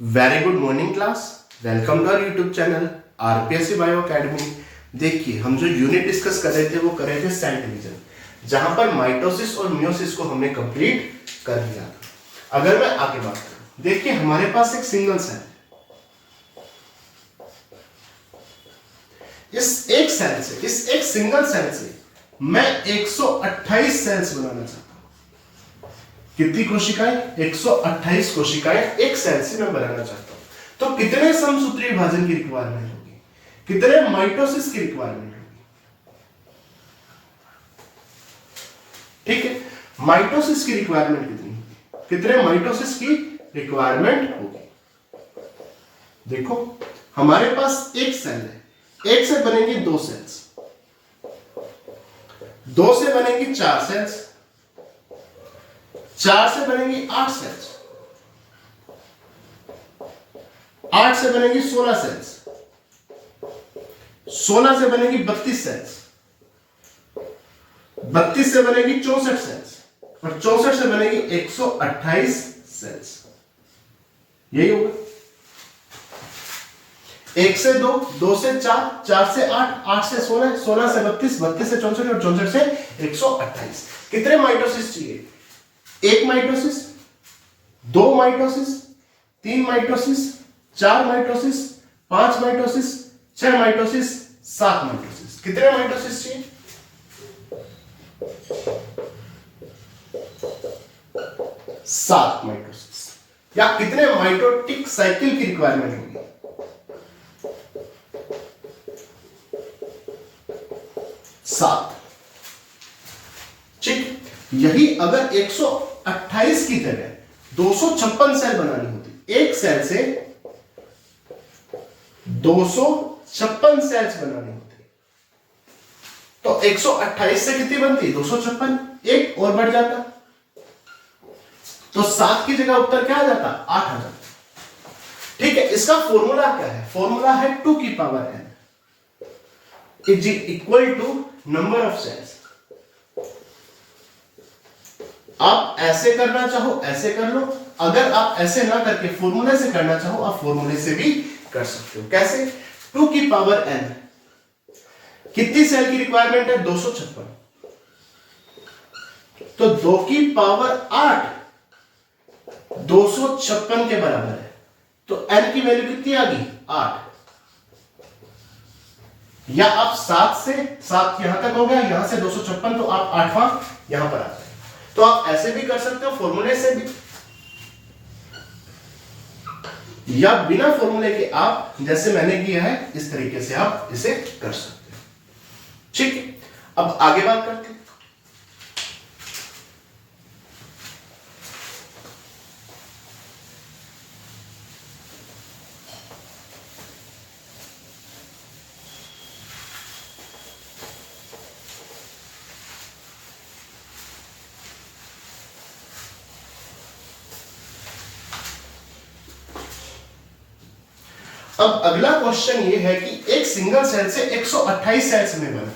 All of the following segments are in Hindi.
Very good morning class. Welcome to our YouTube channel RPSC bio academy. देखिए, हम जो यूनिट डिस्कस कर रहे थे वो कर रहे थे सेल डिवीजन, जहां पर माइटोसिस और मियोसिस को हमने कंप्लीट कर लिया था। अगर मैं आगे बात करूं, देखिए हमारे पास एक सिंगल सेल है। इस एक सिंगल सेल से मैं 128 सेल्स बनाना चाहता हूं। कितनी कोशिकाएं? 128 कोशिकाएं एक सेल से मैं बनाना चाहता हूं। तो कितने समसूत्री विभाजन की रिक्वायरमेंट होगी, कितने माइटोसिस की रिक्वायरमेंट होगी? ठीक है, माइटोसिस की रिक्वायरमेंट कितनी होगी, कितने माइटोसिस की रिक्वायरमेंट होगी? देखो, हमारे पास एक सेल है, एक से बनेंगे दो सेल्स, दो से बनेंगी चार सेल्स, चार से बनेंगी 8 सेल्स, 8 से बनेगी 16 सेल्स, 16 से बनेगी 32 सेल्स, 32 से बनेगी 64 सेल्स, और 64 से बनेगी 128 सेल्स। यही होगा। 1 से 2, 2 से 4, 4 से 8, 8 से 16, 16 से 32, 32 से 64 और 64 से 128। कितने माइटोसिस चाहिए? एक माइटोसिस, दो माइटोसिस, तीन माइटोसिस, चार माइटोसिस, पांच माइटोसिस, 6 माइटोसिस, 7 माइटोसिस। कितने माइटोसिस चाहिए? 7 माइटोसिस। या कितने माइटोटिक साइकिल की रिक्वायरमेंट होगी? 7। ठीक, यही अगर 128 की जगह 256 सेल बनानी होती, एक सेल से 256 सेल्स बनानी होती, तो 128 से कितनी बनती? 256, एक और बढ़ जाता, तो 7 की जगह उत्तर क्या आ जाता? 8 आ जाता। ठीक है, इसका फॉर्मूला क्या है? फॉर्मूला है 2 की power n is equal to number of cells. आप ऐसे करना चाहो ऐसे कर लो, अगर आप ऐसे ना करके फॉर्मूले से करना चाहो आप फॉर्मूले से भी कर सकते हो। कैसे? 2 की पावर n, कितनी सेल की रिक्वायरमेंट है? 256, तो 2 की पावर 8 256 के बराबर है, तो n की वैल्यू कितनी आ गई? 8। या आप 7 यहां तक हो गया, यहां से 256, तो आप 8वां यहां पर आ जाए। तो आप ऐसे भी कर सकते हो, फॉर्मूले से भी, या बिना फॉर्मूले के आप जैसे मैंने किया है इस तरीके से आप इसे कर सकते हो। ठीक है, अब आगे बात करते हैं। अब अगला क्वेश्चन ये है कि एक सिंगल सेल से 128 सेल्स में बना,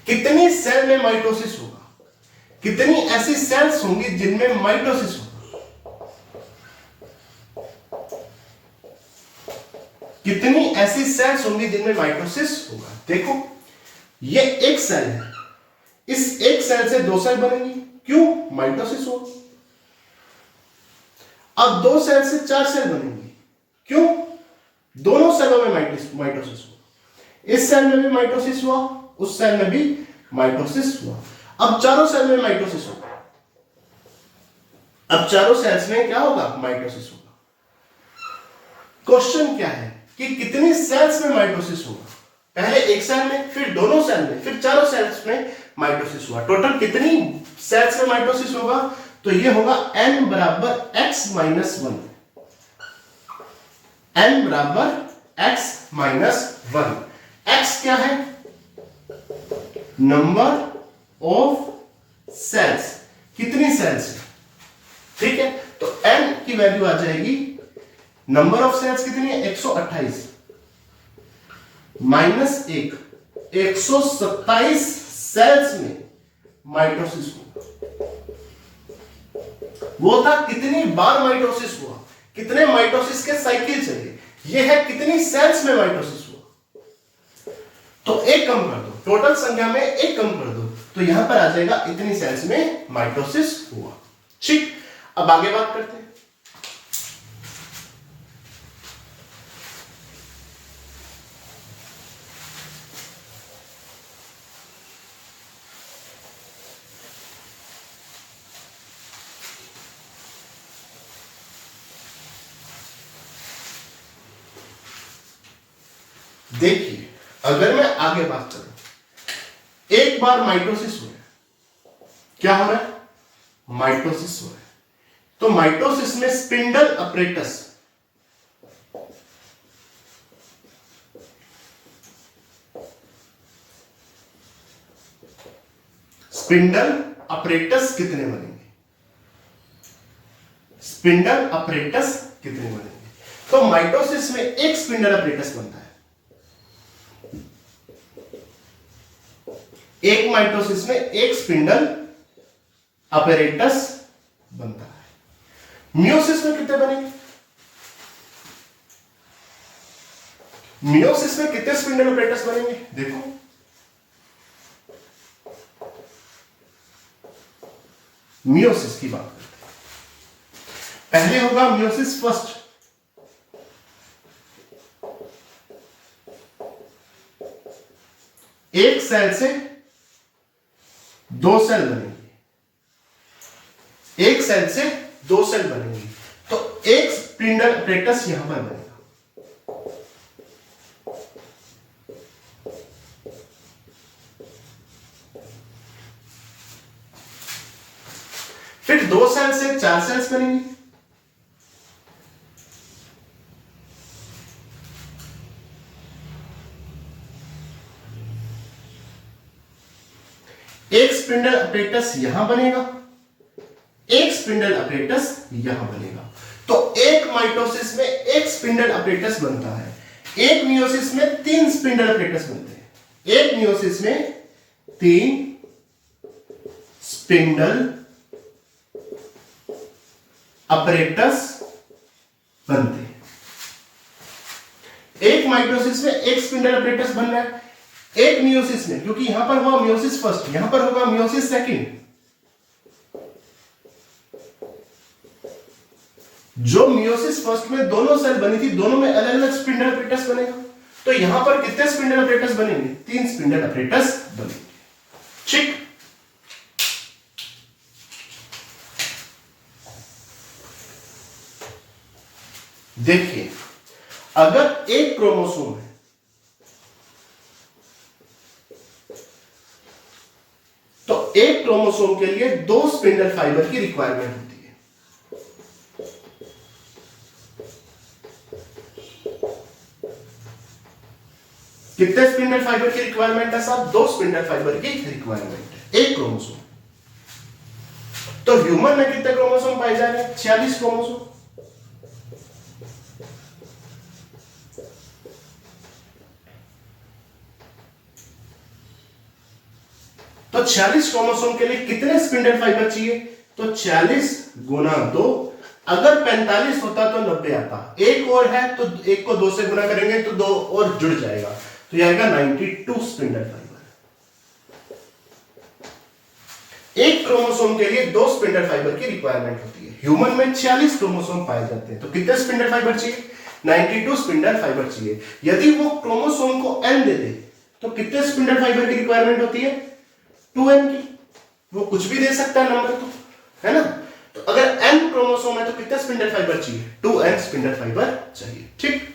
कितनी सेल में माइटोसिस होगा? कितनी ऐसी सेल्स होंगी जिनमें माइटोसिस होगा? कितनी ऐसी सेल्स होंगी जिनमें माइटोसिस होगा? देखो, ये एक सेल है, इस एक सेल से 2 सेल बनेंगी, क्यों? माइटोसिस होगा। अब 2 सेल से 4 सेल बनेंगी, क्यों? दोनों सेलों में माइटोसिस हुआ। इस सेल में भी माइटोसिस हुआ, उस सेल में भी माइटोसिस हुआ। अब चारों सेल में माइटोसिस होगा। अब चारों सेल्स में क्या होगा? माइटोसिस होगा। क्वेश्चन क्या है कि कितनी सेल्स में माइटोसिस होगा? पहले एक सेल में, फिर दोनों सेल में, फिर चारों सेल्स में माइटोसिस हुआ। टोटल कितनी सेल्स में माइटोसिस होगा? तो ये होगा n बराबर x माइनस 1। n बराबर x माइनस 1। x क्या है? नंबर ऑफ सेल्स, कितनी सेल्स है। ठीक है, तो n की वैल्यू आ जाएगी, नंबर ऑफ सेल्स कितनी है? 128 माइनस 1, 127 सेल्स में माइटोसिस हुआ। वो था कितनी बार माइटोसिस हुआ, कितने माइटोसिस के साइकिल चले, ये है कितनी सेल्स में माइटोसिस हुआ। तो एक कम कर दो, टोटल संख्या में एक कम कर दो, तो यहां पर आ जाएगा इतनी सेल्स में माइटोसिस हुआ। ठीक, अब आगे बात करते हैं। देखिए, अगर मैं आगे बात करूं, एक बार माइटोसिस हो रहा है, क्या हो रहा है, माइटोसिस हो रहा है, तो माइटोसिस में स्पिंडल अपरेटस, स्पिंडल अपरेटस कितने बनेंगे, स्पिंडल अपरेटस कितने बनेंगे। तो माइटोसिस में एक स्पिंडल अपरेटस बनता है, एक माइटोसिस में एक स्पिंडल अपरेटस बनता है। मियोसिस में कितने बनेंगे, मियोसिस में कितने स्पिंडल अपरेटस बनेंगे, देखो मियोसिस की बात करते हैं। पहले होगा मियोसिस फर्स्ट, एक सेल से दो सेल बनेंगे, एक सेल से दो सेल बनेंगे, तो एक स्पिंडल अपरेटस यहां पर बनेगा। फिर दो सेल से चार सेल्स बनेंगी, एक स्पिंडल अपरेटस यहां बनेगा, एक स्पिंडल अपरेटस यहां बनेगा। तो एक माइटोसिस में एक स्पिंडल अपरेटस बनता है, एक मियोसिस में तीन स्पिंडल अपरेटस बनते हैं, एक मियोसिस में तीन स्पिंडल अपरेटस बनते हैं। एक माइटोसिस में एक स्पिंडल अपरेटस बन रहा है, एक मियोसिस में, क्योंकि यहां पर हुआ मियोसिस फर्स्ट, यहां पर होगा मियोसिस सेकंड, जो मियोसिस फर्स्ट में दोनों सेल बनी थी, दोनों में अलग अलग स्पिंडल अपरेटस बनेगा। तो यहां पर कितने स्पिंडल अपरेटस बनेंगे, तीन स्पिंडल अपरेटस बनेंगे। ठीक, देखिए, अगर एक क्रोमोसोम है, तो एक क्रोमोसोम के लिए दो स्पिंडल फाइबर की रिक्वायरमेंट होती है। कितने स्पिंडल फाइबर की रिक्वायरमेंट है साहब, दो स्पिंडल फाइबर की रिक्वायरमेंट है एक क्रोमोसोम। तो ह्यूमन में कितने क्रोमोसोम पाए जा रहे हैं, 46 क्रोमोसोम। तो 46 क्रोमोसोम के लिए कितने स्पिंडल फाइबर चाहिए, तो 40 गुना 2, अगर 45 होता तो 90 आता, एक और है तो एक को 2 से गुना करेंगे तो 2 और जुड़ जाएगा, तो यह आएगा 92 स्पिंडल फाइबर। एक क्रोमोसोम के लिए दो स्पिंडल फाइबर की रिक्वायरमेंट होती है। ह्यूमन में 46 क्रोमोसोम पाए जाते हैं, तो कितने स्पिंडल फाइबर चाहिए, 92 स्पिंडल फाइबर चाहिए। यदि वो क्रोमोसोम को n दे दे तो कितने स्पिंडल फाइबर की रिक्वायरमेंट होती है, 2n की। वो कुछ भी दे सकता है नंबर, तो है ना। तो अगर n क्रोमोसोम है तो कितने स्पिंडल फाइबर चाहिए, 2n स्पिंडल फाइबर चाहिए। ठीक,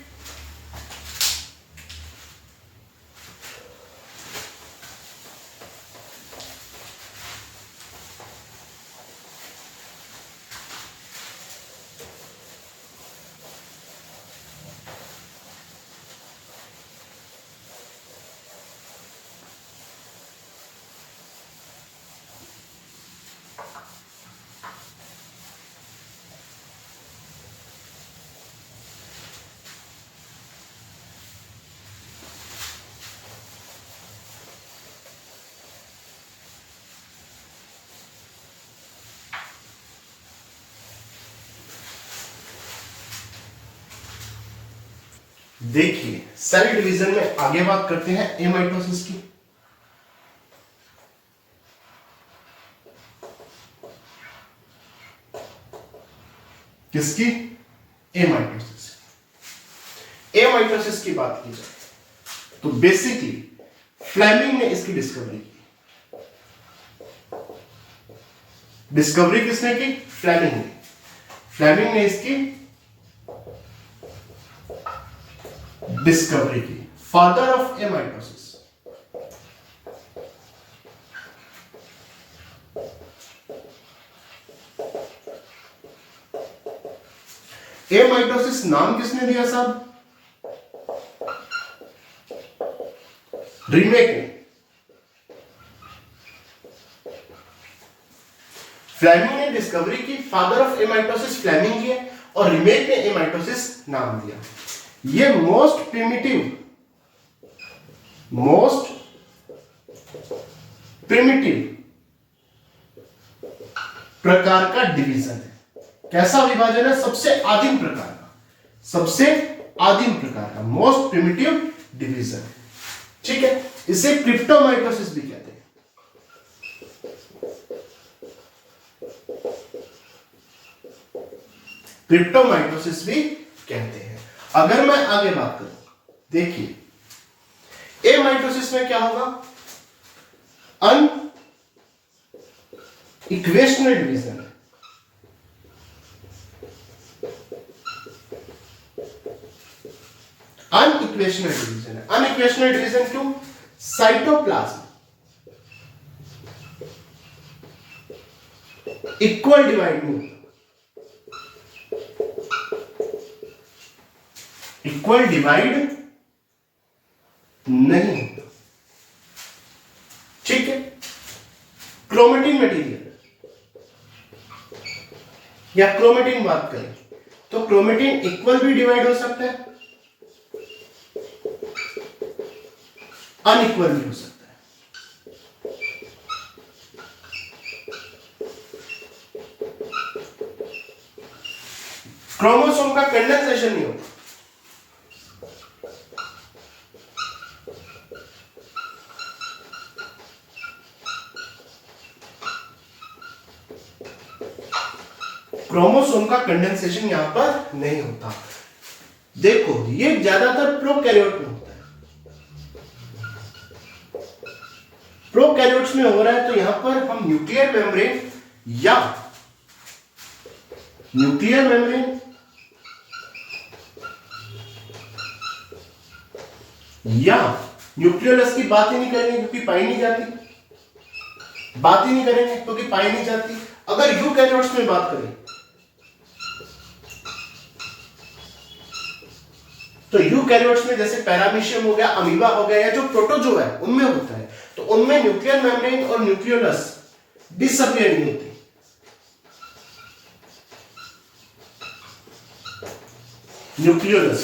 देखिए सेल डिवीजन में आगे बात करते हैं ए माइटोसिस की। किसकी? ए माइटोसिस। ए माइटोसिस की बात की जाए तो बेसिकली फ्लेमिंग ने इसकी डिस्कवरी की। डिस्कवरी किसने की? फ्लेमिंग ने। फ्लेमिंग ने इसकी डिस्कवरी की। Father of a mitosis. A mitosis नाम किसने दिया साहब? रीमेक ने। फ्लेमिंग ने डिस्कवरी की, father of a mitosis Fleming की है, और रीमेक ने ए माइटोसिस नाम दिया। ये मोस्ट प्रिमिटिव प्रकार का डिवीजन है। कैसा विभाजन है? सबसे आदिम प्रकार का। सबसे आदिम प्रकार का मोस्ट प्रिमिटिव डिवीजन। ठीक है, इसे क्रिप्टोमाइटोसिस भी कहते हैं। क्रिप्टोमाइटोसिस भी कहते हैं। अगर मैं आगे बात करूं, देखिए ए माइटोसिस में क्या होगा? अन इक्वेशनल डिवीजन है। अनइक्वेशनल डिवीजन है। अनइक्वेशनल डिवीजन क्यों? साइटोप्लाज्म इक्वल डिवाइड नहीं होता। इक्वल डिवाइड नहीं होता। ठीक है, क्रोमेटिन मटेरियल या क्रोमेटिन बात करें तो क्रोमेटिन इक्वल भी डिवाइड हो सकता है, अनइक्वल भी हो सकता है। क्रोमोसोम का कंडेंसेशन नहीं होता। क्रोमोसोम का कंडेंसेशन यहां पर नहीं होता। देखो ये ज्यादातर प्रोकैरियोट में होता है। प्रोकैरियोट्स में हो रहा है तो यहां पर हम न्यूक्लियर मेम्ब्रेन या न्यूक्लियोलस की बात ही नहीं करेंगे क्योंकि पाई नहीं जाती। बात ही नहीं करेंगे क्योंकि पाई नहीं जाती। अगर यूकैरियोट्स में बात करें तो यूकैरियोट्स में जैसे पैरामीशियम हो गया, अमीबा हो गया, या जो प्रोटोजोआ है उनमें होता है, तो उनमें न्यूक्लियर मेम्ब्रेन और न्यूक्लियोलस डिसअपियर नहीं होती। न्यूक्लियोलस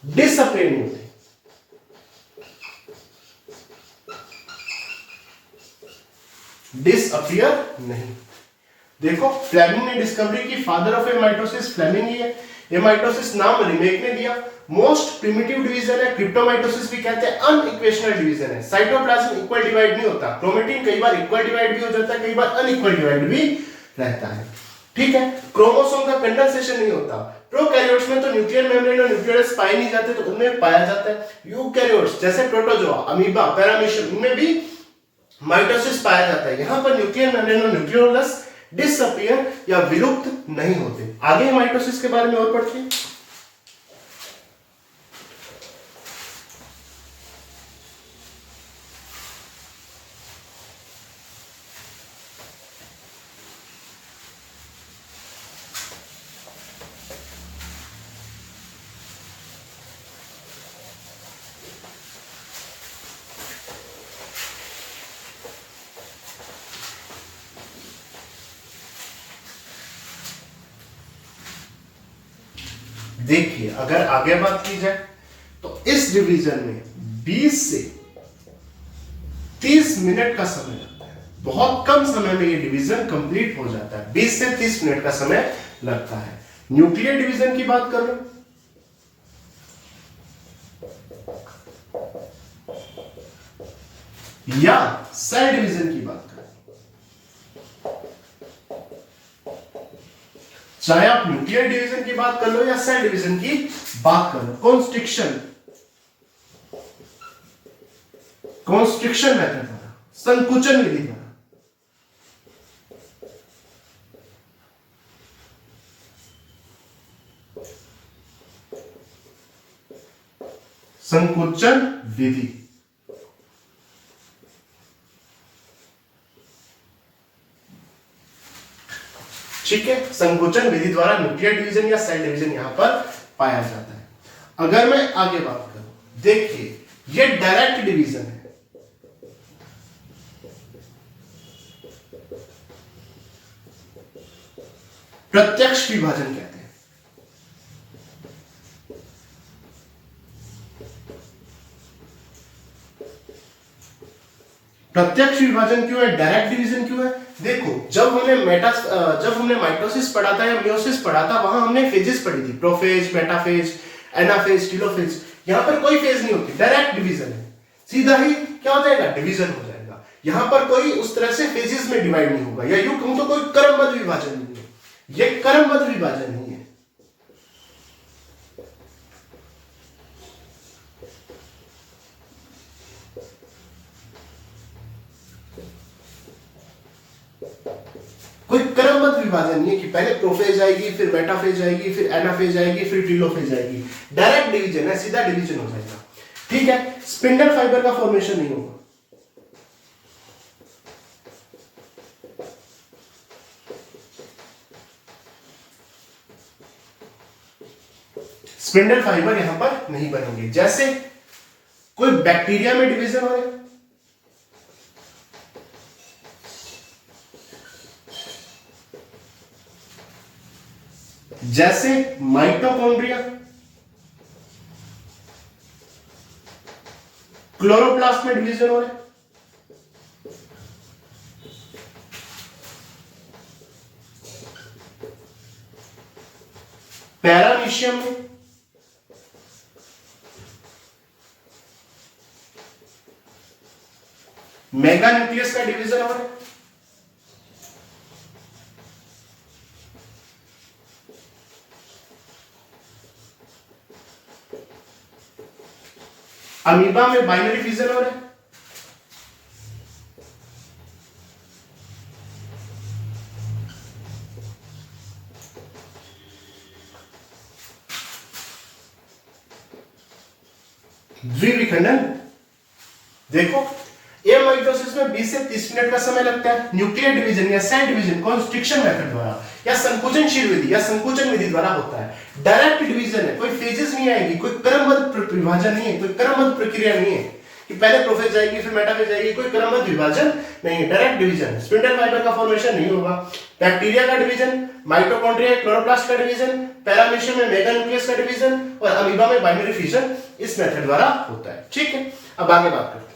डिसअपियर नहीं होते। डिसअपियर नहीं। देखो फ्लेमिंग ने डिस्कवरी की, फादर ऑफ एमाइटोसिस फ्लेमिंग ही है। एमाइटोसिस नाम रीमेक ने दिया। मोस्ट प्रिमिटिव डिवीजन है, क्रिप्टोमाइटोसिस भी कहते हैं। अनइक्वेशनल डिवीजन है। साइटोप्लाज्म इक्वल डिवाइड नहीं होता। क्रोमेटिन कई बार इक्वल डिवाइड भी हो जाता है, कई बार अनइक्वल डिवाइड भी रहता है। ठीक है, क्रोमोसोम का कंडेंसेशन नहीं होता। प्रोकैरियोट्स में तो न्यूक्लियर मेम्ब्रेन और न्यूक्लियस पाए नहीं जाते, तो उनमें पाया जाता है। यूकैरियोट्स जैसे प्रोटोजोआ, अमीबा, पैरामीशियम, उनमें भी माइटोसिस पाया जाता है। यहां पर न्यूक्लियर मेम्ब्रेन और न्यूक्लियोलस डिसअपियर या विलुप्त नहीं होते। आगे माइटोसिस के बारे में और पढ़ते हैं। देखिए अगर आगे बात की जाए तो इस डिवीजन में 20 से 30 मिनट का समय लगता है। बहुत कम समय में ये डिवीजन कंप्लीट हो जाता है। 20 से 30 मिनट का समय लगता है। न्यूक्लियर डिवीजन की बात कर लो, या सेल डिवीजन की बात कर, चाहे आप न्यूक्लियर डिवीजन की बात कर लो या सेल डिवीजन की बात कर लो, कॉन्स्ट्रिक्शन मेथड द्वारा, संकुचन विधि द्वारा, संकुचन विधि। ठीक है, संकुचन विधि द्वारा न्यूक्लियर डिवीजन या सेल डिवीजन यहां पर पाया जाता है। अगर मैं आगे बात करूं, देखिए ये डायरेक्ट डिवीजन है, प्रत्यक्ष विभाजन कहते हैं। प्रत्यक्ष विभाजन क्यों है, डायरेक्ट डिवीजन क्यों है? देखो, जब हमने माइटोसिस पढ़ा था या मियोसिस पढ़ा था, वहां हमने फेजेस पढ़ी थी, प्रोफेज, मेटाफेज, एनाफेज, टेलोफेज। यहां पर कोई फेज नहीं होती, डायरेक्ट डिवीजन है, सीधा ही क्या हो जाएगा, डिवीजन हो जाएगा। यहां पर कोई उस तरह से फेजेस में डिवाइड नहीं होगा, या यूं कहूं तो कोई क्रमबद्ध विभाजन नहीं है, ये क्रमबद्ध विभाजन नहीं है। कोई क्रमबद्ध विभाजन नहीं है कि पहले प्रोफेज आएगी, फिर मेटाफेज आएगी, फिर एनाफेज आएगी, फिर टेलोफेज आएगी। डायरेक्ट डिवीजन है, सीधा डिवीजन हो जाएगा। ठीक है, स्पिंडल फाइबर का फॉर्मेशन नहीं होगा। स्पिंडल फाइबर यहां पर नहीं बनेंगे। जैसे कोई बैक्टीरिया में डिवीजन हो रहा है, जैसे माइटोकॉन्ड्रिया, क्लोरोप्लास्ट में डिवीजन हो रहा है, पैरामीशियम में, मेगा न्यूक्लियस का डिवीजन हो रहा है, अमीबा में बाइनरी फिजन हो रहा है, द्विविखंडन। देखो, ए माइटोसिस में 20 से 30 मिनट का समय लगता है। न्यूक्लियर डिवीजन या सेल डिवीजन कॉन्स्ट्रिक्शन मेथड द्वारा या संकुचनशील विधि या संकुचन विधि द्वारा होता है। डायरेक्ट डिवीजन है, कोई फेजेस नहीं आएगी, कोई क्रमबद्ध विभाजन नहीं है, कोई क्रमबद्ध प्रक्रिया नहीं है कि पहले प्रोफेज जाएगी फिर मेटाफेज जाएगी, कोई क्रमबद्ध विभाजन नहीं है, डायरेक्ट डिवीजन। स्पिंडल फाइबर का फॉर्मेशन नहीं होगा। बैक्टीरिया का डिवीजन, माइटोकॉन्ड्रिया क्लोरोप्लास्ट का डिवीजन, पैरामीशियम में मेगा न्यूक्लियस का डिवीजन और अमीबा में बाइनरी फिजन इस मेथड द्वारा होता है। ठीक है, अब आगे बात करते हैं।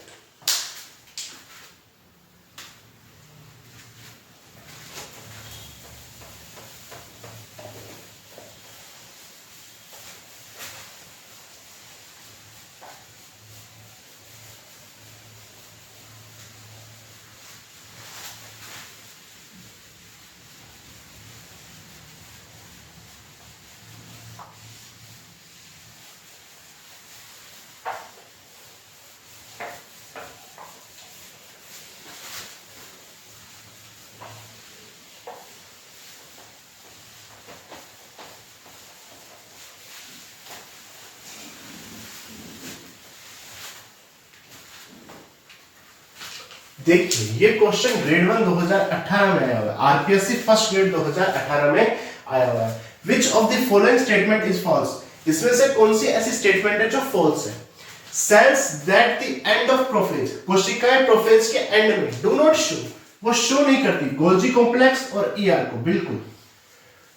देखिए, ये क्वेश्चन ग्रेड 1 2018 में आया हुआ है, आरपीएससी फर्स्ट ग्रेड 2018 में आया हुआ है। Which of the following statement is false? इसमें से कौन सी ऐसी स्टेटमेंट है जो फॉल्स है? Cells that the end of prophase, कोशिकाएं प्रोफेज के एंड में डू नॉट शो, वो शो नहीं करती गोल्जी कॉम्प्लेक्स और ईआर को। बिल्कुल,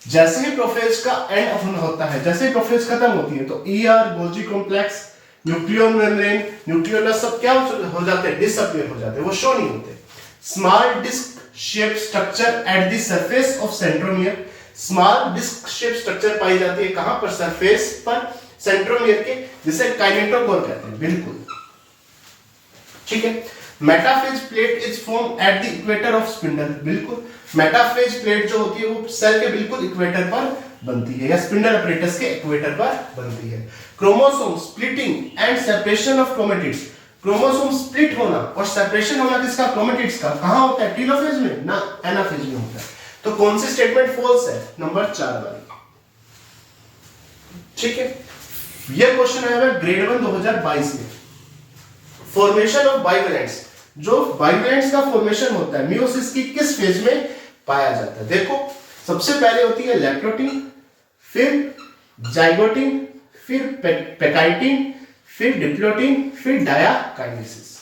जैसे ही प्रोफेज का एंड होता है, जैसे ही प्रोफेज खत्म होती है तो ER, Golgi complex, nuclear membrane, nucleolus सब क्या हो जाते हैं, डिसअपीयर हो जाते हैं, वो शो नहीं होते। Small disc shape structure at the surface of centromere, small disc shape structure पाई जाती है कहां पर? सरफेस पर, सेंट्रोमियर के, जिसे काइनेटोकोर कहते हैं। बिल्कुल ठीक है। Metaphase plate is form at the equator of spindle. बिल्कुल, मेटाफेज प्लेट जो होती है वो सेल के बिल्कुल इक्वेटर पर बनती है, या स्पिंडल अपरेटस के इक्वेटर पर बनती है। Chromosome splitting and separation of chromatids. Chromosome split होना और सेपरेशन होना किसका? क्रोमेटिड्स का। कहां होता है? टेलोफेज में ना, एनाफेज में होता है। तो कौन सी स्टेटमेंट फॉल्स है? नंबर 4 वाली। ठीक है, ये क्वेश्चन आया है ग्रेड 1 2022 में। फॉर्मेशन ऑफ बाइवेलेंट्स, जो बाइवेलेंट्स का फॉर्मेशन होता है मियोसिस की किस फेज में पाया जाता है? देखो, सबसे पहले होती है लैक्टोटिन, फिर जाइगोटिन, फिर पेकाइटिन, फिर डिप्लोटिन, फिर डायाकाइनेसिस।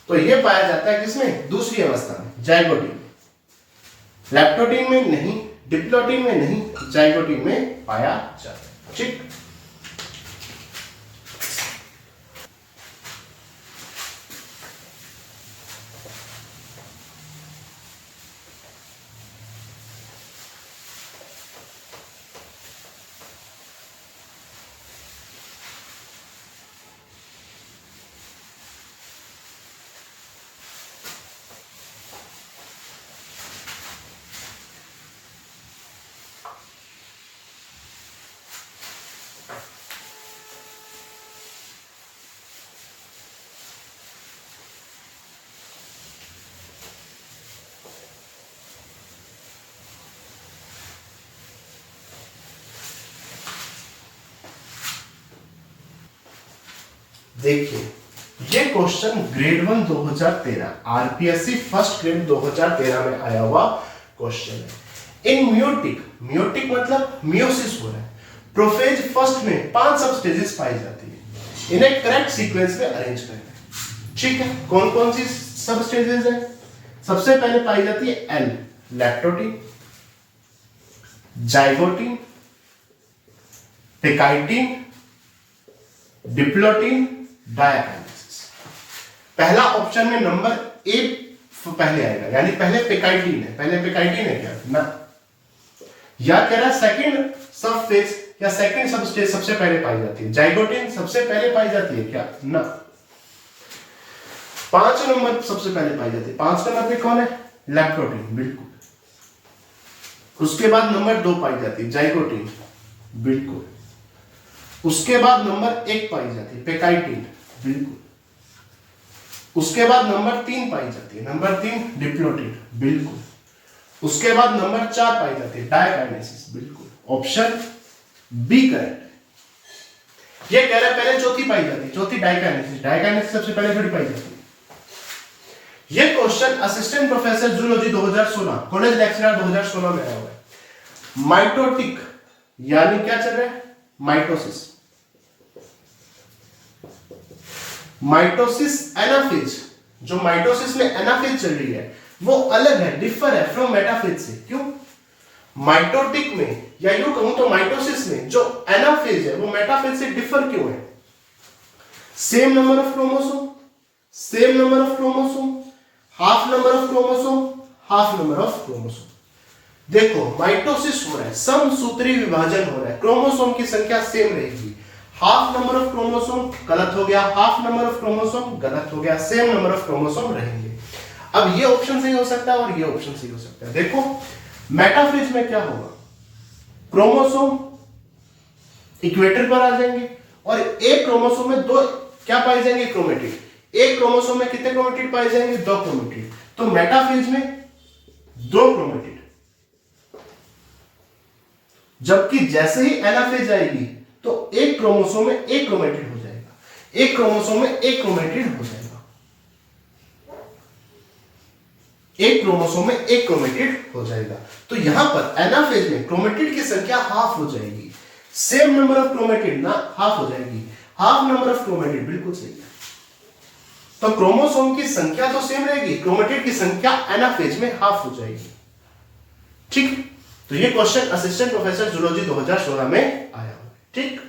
तो ये पाया जाता है किसमें? दूसरी अवस्था में, जाइगोटिन। लैक्टोटिन में नहीं, डिप्लोटिन में नहीं, जाइगोटिन में पाया जाता है। ठीक, देखिए, ये question grade 1 2013 RPSC first grade 2013 में आया हुआ क्वेश्चन है। इन मियोटिक, मियोटिक मतलब मियोसिस हो रहा है, प्रोफेज फर्स्ट में 5 सब स्टेजेस पाई जाती है। इन्हें करेक्ट सीक्वेंस में अरेंज करना है। ठीक है, कौन कौन सी सब स्टेजेस है? सबसे पहले पाई जाती है एल, लैक्टोटिन, जाइगोटिन, पेकाइटिन, डिप्लोटिन, डायाकाइनेसिस। पहला ऑप्शन में नंबर ए पहले आएगा, यानी पहले पेकाइटिन है। पहले पेकाइटिन है क्या? ना। या कह रहा सेकंड सब फेज या सेकंड सब स्टेज सबसे पहले पाई जाती है। जाइगोटिन सबसे पहले पाई जाती है क्या? ना। 5 नंबर सबसे पहले पाई जाती है। 5 नंबर पे कौन है? लैक्टोटिन। बिल्कुल। उसके बाद नंबर 2 पाई जाती है जाइगोटिन। बिल्कुल। उसके बाद नंबर 1 पाई जाती है पेकाइटिन। बिल्कुल। उसके बाद नंबर 3 पाई जाती है, नंबर 3 डिप्लोटिन। बिल्कुल। उसके बाद नंबर 4 पाई जाती है डायाकाइनेसिस। बिल्कुल, ऑप्शन बी करेक्ट। ये कह रहा है पहले चौथी पाई जाती है, चौथी डायाकाइनेसिस। डायाकाइनेसिस सबसे पहले थोड़ी पाई जाती है। ये question assistant professor zoology 2016 college lecturer 2016 में आया हुआ है। माइटोटिक यानी क्या चल रहा है? माइटोसिस। माइटोसिस एनाफेज, जो माइटोसिस में एनाफेज चल रही है वो अलग है, डिफर है फ्रॉम मेटाफेज से। क्यों? माइटोटिक में या यूं कहूं तो माइटोसिस में जो एनाफेज है वो मेटाफेज से डिफर क्यों है? Same number of chromosome, same number of chromosome, half number of chromosome, half number of chromosome. देखो, माइटोसिस हो रहा है, समसूत्री विभाजन हो रहा है, क्रोमोसोम की संख्या सेम रहेगी। हाफ नंबर ऑफ क्रोमोसोम गलत हो गया, हाफ नंबर ऑफ क्रोमोसोम गलत हो गया, सेम नंबर ऑफ क्रोमोसोम रहेंगे। अब ये ऑप्शन सही हो सकता है और ये ऑप्शन सही हो सकता है। देखो, मेटाफेज में क्या होगा? क्रोमोसोम इक्वेटर पर आ जाएंगे और एक क्रोमोसोम में 2 क्या पाए जाएंगे? क्रोमेटिड। एक क्रोमोसोम में कितने क्रोमेटिड पाए जाएंगे? 2 क्रोमेटिड। तो मेटाफेज में 2 क्रोमेटिड। जबकि जैसे ही एनाफेज आएगी तो एक क्रोमोसोम में 1 क्रोमेटिड हो जाएगा, एक क्रोमोसोम में 1 क्रोमेटिड हो जाएगा, एक क्रोमोसोम में 1 क्रोमेटिड हो जाएगा। तो यहां पर एनाफेज में क्रोमेटिड की संख्या हाफ हो जाएगी। सेम नंबर ऑफ क्रोमेटिड ना, हाफ हो जाएगी। हाफ नंबर ऑफ क्रोमेटिड, बिल्कुल सही है। तो क्रोमोसोम की संख्या तो सेम रहेगी, क्रोमेटिड की संख्या एनाफेज में हाफ हो जाएगी। ठीक। तो ये क्वेश्चन असिस्टेंट प्रोफेसर जूलॉजी 2016 में आया। ठीक।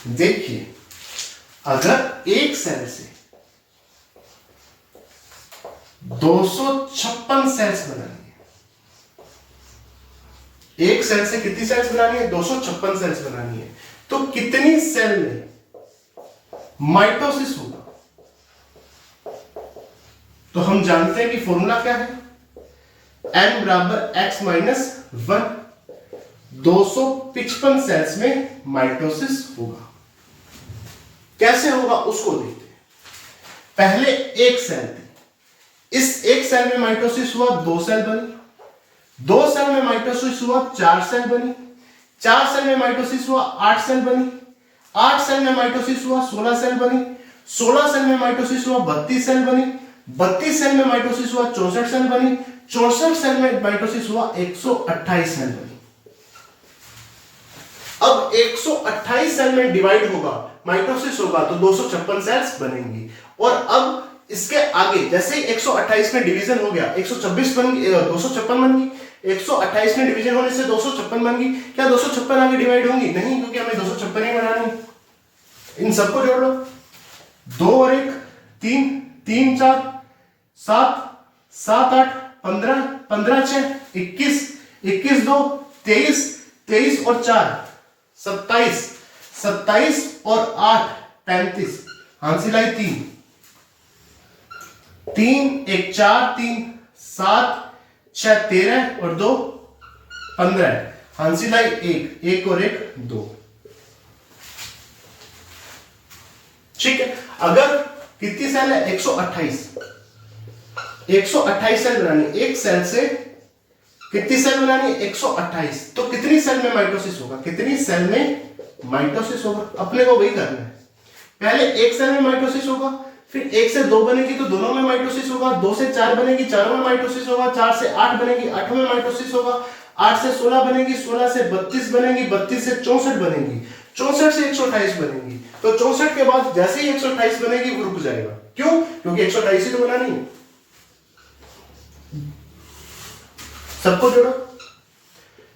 देखिए, अगर एक सेल से 256 सेल्स बनानी है, एक सेल से कितनी सेल्स बनानी है? 256 सेल्स बनानी है, तो कितनी सेल में माइटोसिस होगा? तो हम जानते हैं कि फॉर्मूला क्या है, n बराबर x माइनस 1। 255 सेल्स में माइटोसिस होगा। कैसे होगा उसको देखते हैं। पहले एक सेल थी, इस एक सेल में माइटोसिस हुआ, 2 सेल बनी, 2 सेल में माइटोसिस हुआ, 4 सेल बनी, 4 सेल में माइटोसिस हुआ, 8 सेल बनी, 8 सेल में माइटोसिस हुआ, 16 सेल बनी, 16 सेल में माइटोसिस हुआ, 32 सेल बनी, 32 सेल में माइटोसिस हुआ, 64 सेल बनी, 64 सेल में माइटोसिस हुआ, 128 सेल बनी। अब 128 सेल में डिवाइड होगा, माइटोसिस होगा, तो 256 सेल्स बनेंगी। और अब इसके आगे जैसे ही 128 में डिवीजन हो गया, 126 बन गई, 256 बन गई, 128 में डिवीजन होने से 256 बन गई। क्या 256 आगे डिवाइड होंगी? नहीं, क्योंकि हमें 256 ही बनानी। इन सबको जोड़ लो, 2 और 1 3, 3 4 7, 7 8 15, 15 6 21, 21 2 23, 23 और 4 27, 27 और 8 35, हांसी लाई 3, 3 1 4 3 7 6 13 और 2 15, हांसी लाई 1 1 और 1 2। ठीक है, अगर कितनी सेल है? 128, 128 सेल बनानी, एक सेल से कितनी सेल बनानी? 128। तो कितनी सेल में माइटोसिस होगा? कितनी सेल में माइटोसिस होगा? अपने को वही करना है। पहले एक सेल में माइटोसिस होगा, फिर 1 से 2 बनेगी तो दोनों में माइटोसिस होगा, 2 से 4 बनेगी, 4 में माइटोसिस होगा, 4 से 8 बनेगी, 8 में माइटोसिस होगा, 8 से 16 बनेगी, 16 से 32 बनेगी, 32 से 64 बनेगी, 64 से 128 बनेगी। तो 64 के बाद जैसे ही 128 बनेगी वो रुक जाएगा। क्यों? क्योंकि 128 ही तो बनानी है। सबको जोड़ो,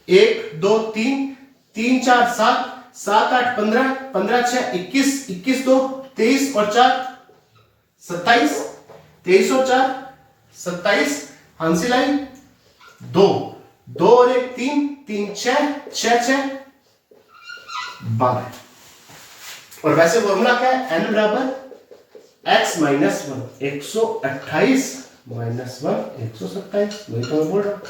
1 2 3 3 4 7 7 8 15 15 6 21 21 2 23 और 4 27, 23 और 4 27, हांसी लाई 2 2 और 1 3 3 6 6 6 12। और वैसे फॉर्मूला क्या है? n बराबर x माइनस 1, 128 माइनस 1 127। वही तो मैं बोल रहा हूं।